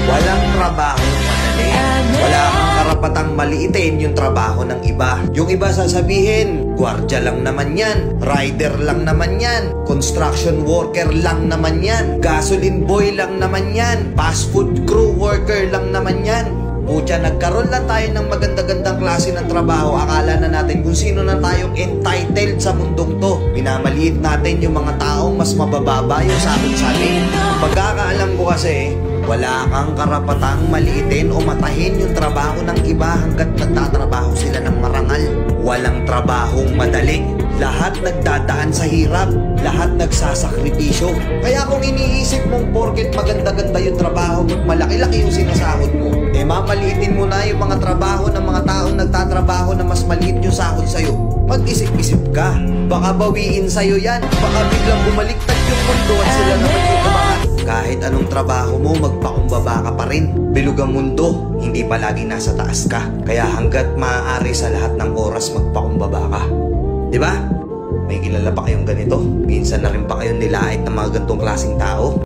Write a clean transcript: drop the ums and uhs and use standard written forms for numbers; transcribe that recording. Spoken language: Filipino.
Walang trabaho madali. Wala kang karapatang maliitin yung trabaho ng iba. Yung iba sasabihin, gwardiya lang naman yan, rider lang naman yan, construction worker lang naman yan, gasoline boy lang naman yan, fast food crew worker lang naman yan. Pucha, nagkaroon lang tayo ng maganda-gandang klase ng trabaho. Akala na natin kung sino na tayong entitled sa mundong to. Minamaliit natin yung mga taong mas mabababa yung sahod sa atin. Pagkakaalam ko kasi, wala kang karapatang maliitin o matahin yung trabaho ng iba hanggat nagtatrabaho sila ng marangal. Walang trabahong madali. Lahat nagdadaan sa hirap. Lahat nagsasakripisyo. Kaya kung iniisip mong porket maganda-ganda yung trabaho mo, malaki-laki yung sinasahod mo, eh mamaliitin mo na yung mga trabaho ng mga taong nagtatrabaho na mas maliit yung sahod sa'yo. Mag-isip-isip ka. Baka bawiin sa'yo yan. Baka biglang bumaliktad yung mundo at sila naman yung umangat. Kahit anong trabaho mo, magpakumbaba ka pa rin. Bilog ang mundo, hindi palaging nasa taas ka. Kaya hanggat maaari sa lahat ng oras, magpakumbaba ka. Diba? May kilala pa kayong ganito? Minsan na rin pa kayong nilait ng mga ganitong klaseng tao?